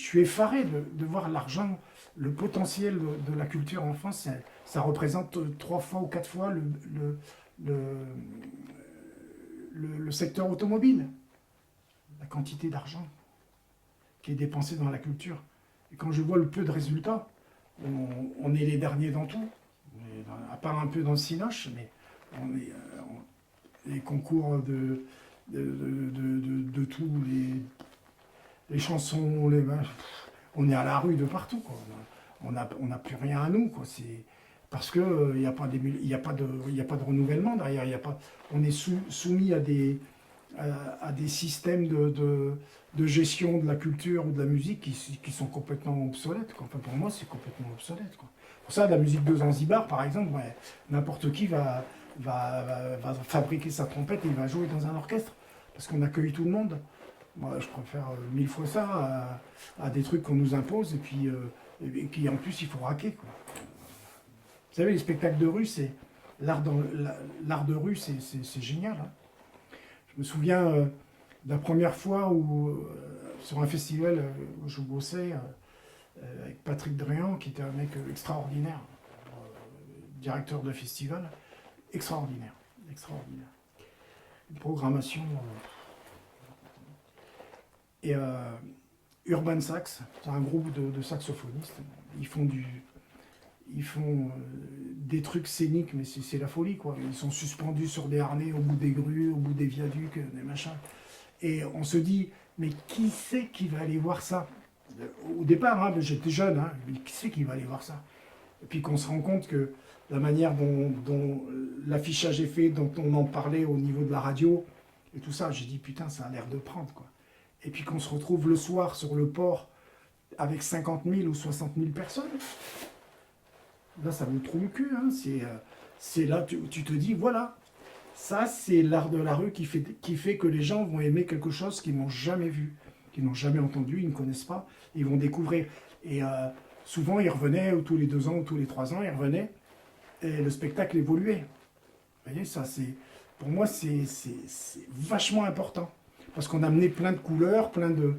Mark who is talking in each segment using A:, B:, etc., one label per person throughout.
A: suis effaré de voir l'argent, le potentiel de la culture en France. Ça représente 3 fois ou 4 fois le, le secteur automobile, la quantité d'argent qui est dépensée dans la culture. Et quand je vois le peu de résultats, on est les derniers dans tout, à part un peu dans le cinoche, mais on est, les concours de tout, les chansons, on est à la rue de partout, quoi. On n'a plus rien à nous, quoi. C'est parce que il n'y a pas de renouvellement derrière. On est soumis à des systèmes de gestion de la culture ou de la musique qui sont complètement obsolètes, quoi. Enfin, pour moi, c'est complètement obsolète, quoi. Pour ça, la musique de Zanzibar, par exemple, ouais, n'importe qui va fabriquer sa trompette et il va jouer dans un orchestre parce qu'on accueille tout le monde. Moi, je préfère 1000 fois ça à des trucs qu'on nous impose et puis en plus, il faut raquer, quoi. Vous savez, les spectacles de rue, c'est l'art de rue, c'est génial, hein. Je me souviens de la première fois sur un festival où je bossais avec Patrick Dréan, qui était un mec extraordinaire, directeur de festival, extraordinaire, extraordinaire. Une programmation. Et Urban Sax, c'est un groupe de saxophonistes. Ils font des trucs scéniques, mais c'est la folie, quoi. Ils sont suspendus sur des harnais au bout des grues, au bout des viaducs, des machins. Et on se dit, mais qui c'est qui va aller voir ça? Au départ, hein, j'étais jeune, hein, mais qui c'est qui va aller voir ça? Et puis qu'on se rend compte que la manière dont l'affichage est fait, dont on en parlait au niveau de la radio, et tout ça, j'ai dit, putain, ça a l'air de prendre, quoi. Et puis qu'on se retrouve le soir sur le port avec 50 000 ou 60 000 personnes, là, ça vous trouve le cul, hein. C'est là tu te dis, voilà, ça, c'est l'art de la rue qui fait que les gens vont aimer quelque chose qu'ils n'ont jamais vu, qu'ils n'ont jamais entendu, ils ne connaissent pas, ils vont découvrir. Et souvent, ils revenaient, ou tous les 2 ans, ou tous les 3 ans, ils revenaient, et le spectacle évoluait. Vous voyez, ça, pour moi, c'est vachement important. Parce qu'on a amené plein de couleurs, plein de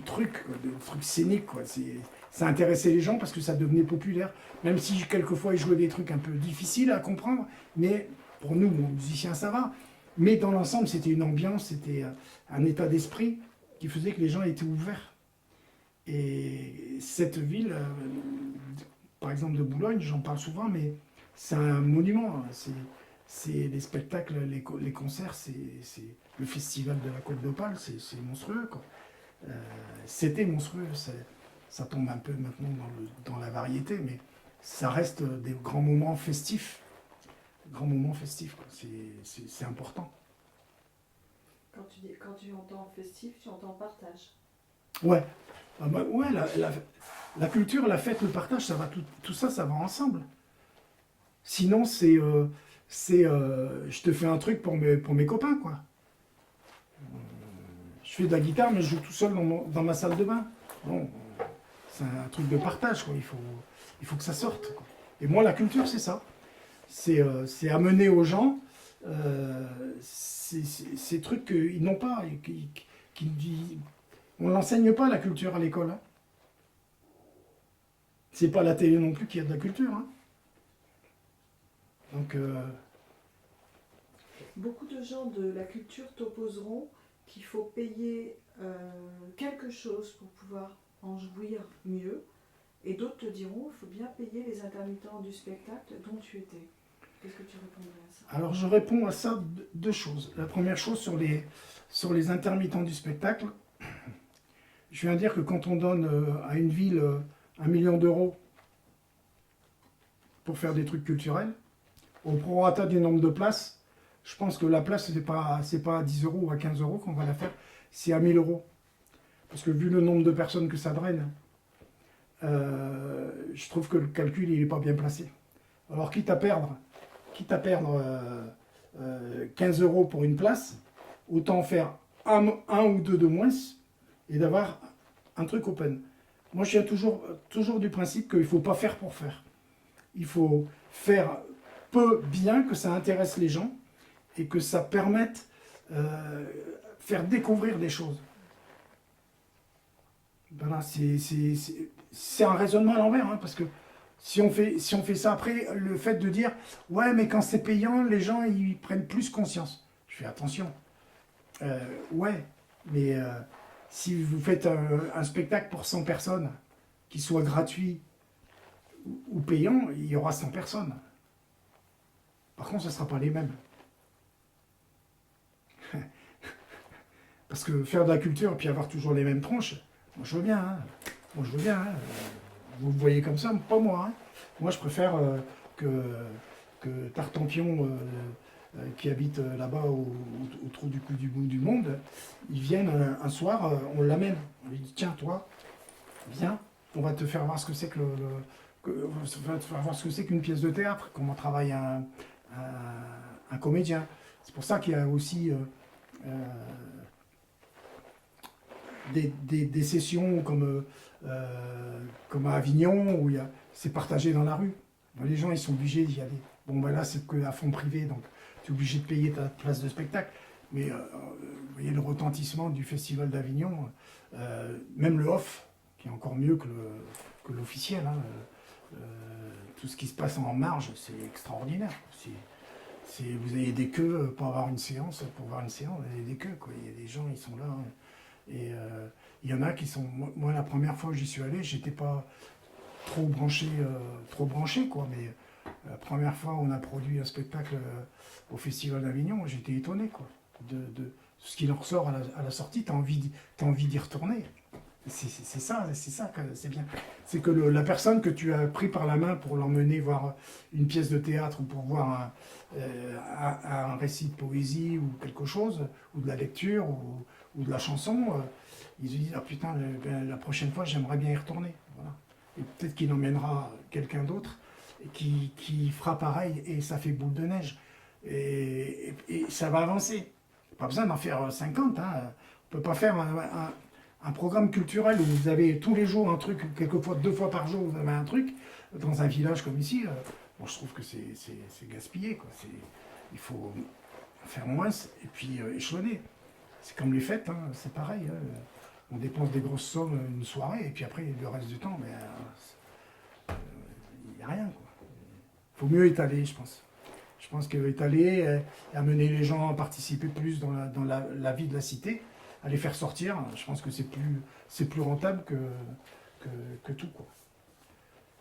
A: trucs, quoi, de trucs scéniques, quoi. Ça intéressait les gens parce que ça devenait populaire. Même si quelquefois ils jouaient des trucs un peu difficiles à comprendre, mais pour nous, musiciens, ça va. Mais dans l'ensemble, c'était une ambiance, c'était un état d'esprit qui faisait que les gens étaient ouverts. Et cette ville, par exemple de Boulogne, j'en parle souvent, mais c'est un monument. C'est les spectacles, les concerts, c'est le festival de la Côte d'Opale, c'est monstrueux, quoi. C'était monstrueux, ça tombe un peu maintenant dans la variété, mais ça reste des grands moments festifs. Grands moments festifs, quoi. C'est important.
B: Quand tu entends festif, tu entends partage.
A: Ouais, ah bah, ouais, la culture, la fête, le partage, ça va tout ça, ça va ensemble. Sinon, je te fais un truc pour mes copains, quoi. Je fais de la guitare, mais je joue tout seul dans ma salle de bain. Bon, c'est un truc de partage, quoi. Il faut que ça sorte, quoi. Et moi, la culture, c'est ça. C'est amener aux gens ces trucs qu'ils n'ont pas. On ne l'enseigne pas, la culture, à l'école, hein. C'est pas la télé non plus qui a de la culture, hein. Donc,
B: beaucoup de gens de la culture t'opposeront qu'il faut payer quelque chose pour pouvoir en jouir mieux, et d'autres te diront qu'il faut bien payer les intermittents du spectacle dont tu étais. Qu'est-ce que tu répondrais à ça?
A: alors, je réponds à ça deux choses. La première chose, sur les intermittents du spectacle, je viens dire que quand on donne à une ville 1 million d'euros pour faire des trucs culturels, au prorata du nombre de places, je pense que la place, c'est pas à 10 euros ou à 15 euros qu'on va la faire, c'est à 1000 euros. Parce que vu le nombre de personnes que ça draine, je trouve que le calcul, il n'est pas bien placé. Alors, quitte à perdre 15 euros pour une place, autant faire un ou deux de moins et d'avoir un truc open. Moi, je viens toujours du principe qu'il ne faut pas faire pour faire. Il faut faire peu bien, que ça intéresse les gens et que ça permette faire découvrir des choses. Voilà, c'est un raisonnement à l'envers, hein, parce que si on fait ça après, le fait de dire ouais, mais quand c'est payant, les gens ils prennent plus conscience. Je fais attention. Ouais, mais si vous faites un spectacle pour 100 personnes, qui soit gratuit ou payant, il y aura 100 personnes. Par contre, ce ne sera pas les mêmes. Parce que faire de la culture et puis avoir toujours les mêmes tronches, moi je veux bien. Hein. Moi je veux bien. Hein. Vous le voyez comme ça, pas moi. Hein. Moi je préfère que Tartampion, qui habite là-bas au trou du cou du bout du monde, ils viennent un soir, on l'amène. On lui dit tiens, toi, viens, on va te faire voir ce que c'est on va te faire voir ce que c'est qu'une pièce de théâtre, comment travaille un comédien. C'est pour ça qu'il y a aussi des sessions comme à Avignon où c'est partagé dans la rue. Ben, les gens ils sont obligés d'y aller. Bon ben là c'est que à fond privé, donc tu es obligé de payer ta place de spectacle. Mais vous voyez le retentissement du Festival d'Avignon, même le off, qui est encore mieux que l'officiel. Hein, tout ce qui se passe en marge, c'est extraordinaire. Vous avez des queues pour avoir une séance, vous avez des queues. Quoi. Il y a des gens, ils sont là. Hein. Et il y en a qui sont. Moi, la première fois où j'y suis allé, j'étais pas trop branché, quoi. Mais la première fois où on a produit un spectacle au Festival d'Avignon, j'étais étonné, quoi. De ce qui en ressort à la sortie, t'as envie d'y retourner. C'est ça que c'est bien. C'est que la personne que tu as pris par la main pour l'emmener voir une pièce de théâtre ou pour voir un récit de poésie ou quelque chose, ou de la lecture ou de la chanson, ils se disent ah putain, la prochaine fois j'aimerais bien y retourner. Voilà. Et peut-être qu'il emmènera quelqu'un d'autre et qui fera pareil et ça fait boule de neige. Et ça va avancer. Pas besoin d'en faire 50. Hein. On ne peut pas faire un programme culturel où vous avez tous les jours un truc, quelquefois 2 fois par jour, vous avez un truc, dans un village comme ici, bon, je trouve que c'est gaspillé. Quoi. Il faut en faire moins et puis échelonner. C'est comme les fêtes, hein, c'est pareil. Hein. On dépense des grosses sommes une soirée et puis après, le reste du temps, il n'y a rien. Il faut mieux étaler, je pense. Je pense qu'étaler, amener les gens à participer plus dans la vie de la cité, à les faire sortir, je pense que c'est plus rentable que tout. Quoi.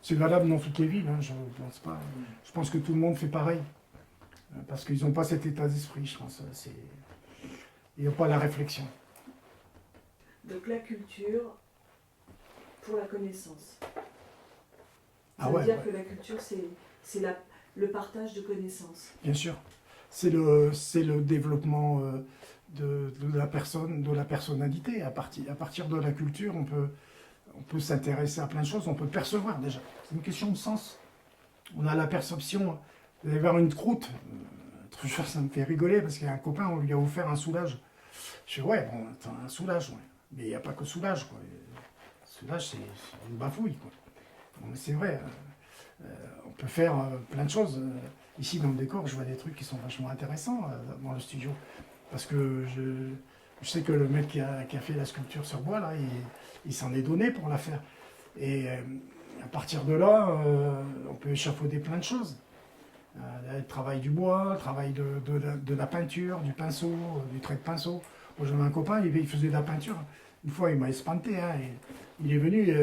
A: C'est valable dans toutes les villes, hein, je pense pas. Je pense que tout le monde fait pareil. Parce qu'ils n'ont pas cet état d'esprit, je pense. Il n'y a pas la réflexion.
B: Donc la culture pour la connaissance. Ça
A: Ah
B: veut
A: ouais,
B: dire
A: ouais.
B: que la culture, c'est le partage de connaissances.
A: Bien sûr. C'est le développement de la personne, de la personnalité. À partir de la culture, on peut s'intéresser à plein de choses, on peut percevoir déjà. C'est une question de sens. On a la perception. Vous allez voir une croûte. Toujours, ça me fait rigoler parce qu'il y a un copain, on lui a offert un soulage. Je fais ouais, bon, attends, un soulage, ouais. Mais il n'y a pas que soulage, quoi. Soulage, c'est une bafouille, quoi. Bon, mais c'est vrai. On peut faire plein de choses. Ici, dans le décor, je vois des trucs qui sont vachement intéressants dans le studio. Parce que je sais que le mec qui a fait la sculpture sur bois, là, il s'en est donné pour la faire. Et à partir de là, on peut échafauder plein de choses. Le travail du bois, le travail de la peinture, du pinceau, du trait de pinceau. Moi, j'avais un copain, il faisait de la peinture. Une fois, il m'a espanté. Hein, et il est venu,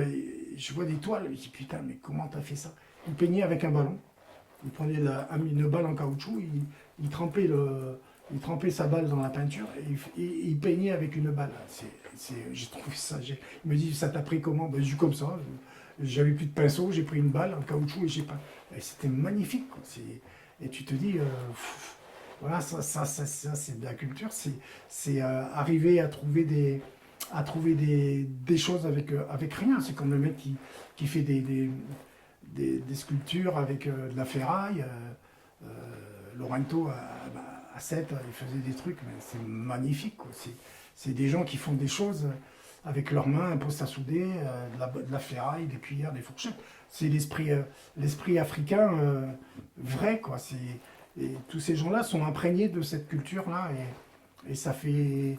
A: je vois des toiles. Je dis putain, mais comment t'as fait ça? Il peignait avec un ballon. Il prenait une balle en caoutchouc, il trempait sa balle dans la peinture et il peignait avec une balle. J'ai trouvé ça. Il me dit ça t'a pris comment? Ben, j'ai comme ça. J'avais plus de pinceau, j'ai pris une balle en caoutchouc et j'ai peint. Et c'était magnifique. Quoi. Et tu te dis, voilà, ça c'est de la culture. C'est arriver à trouver des choses avec rien. C'est comme le mec qui fait des sculptures avec de la ferraille. Laurento à 7, il faisait des trucs, mais c'est magnifique. Quoi. C'est des gens qui font des choses avec leurs mains, un poste à souder, de la ferraille, des cuillères, des fourchettes. C'est l'esprit africain vrai. Quoi. Et tous ces gens-là sont imprégnés de cette culture-là et ça fait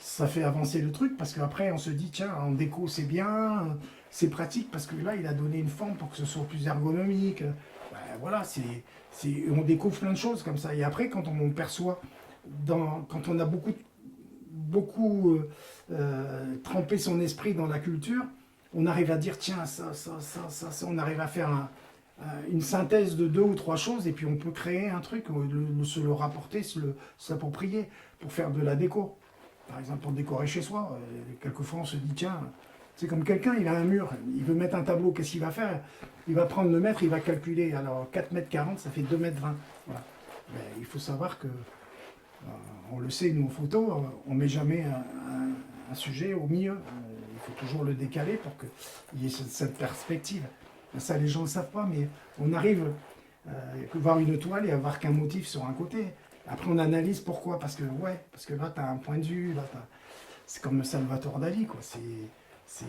A: ça fait avancer le truc parce qu'après on se dit tiens en déco c'est bien, c'est pratique parce que là il a donné une forme pour que ce soit plus ergonomique. Ben, voilà, on découvre plein de choses comme ça. Et après quand on perçoit, quand on a beaucoup trempé son esprit dans la culture, on arrive à dire tiens ça, on arrive à faire une synthèse de deux ou trois choses et puis on peut créer un truc, se le rapporter, s'approprier pour faire de la déco. Par exemple, pour décorer chez soi, quelquefois on se dit, tiens, c'est comme quelqu'un, il a un mur, il veut mettre un tableau, qu'est-ce qu'il va faire? Il va prendre le mètre, il va calculer, alors 4,40 m, ça fait 2,20 m. Voilà. Mais il faut savoir que, on le sait, nous en photo, on ne met jamais un sujet au milieu. Il faut toujours le décaler pour qu'il y ait cette perspective. Ça, les gens ne le savent pas, mais on arrive à voir une toile et à voir qu'un motif sur un côté. Après, on analyse pourquoi. Parce que là, tu as un point de vue. C'est comme Salvatore Dali. Il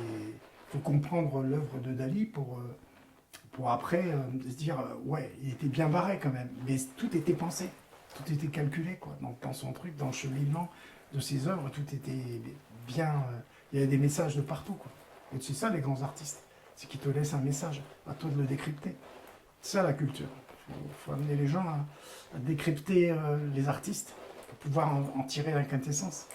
A: faut comprendre l'œuvre de Dali pour après se dire ouais, il était bien barré quand même. Mais tout était pensé. Tout était calculé. Donc, dans son truc, dans le cheminement de ses œuvres, tout était bien. Il y avait des messages de partout. Et c'est ça, les grands artistes. C'est qu'ils te laissent un message. À toi de le décrypter. C'est ça, la culture. Il faut amener les gens à décrypter les artistes pour pouvoir en tirer la quintessence.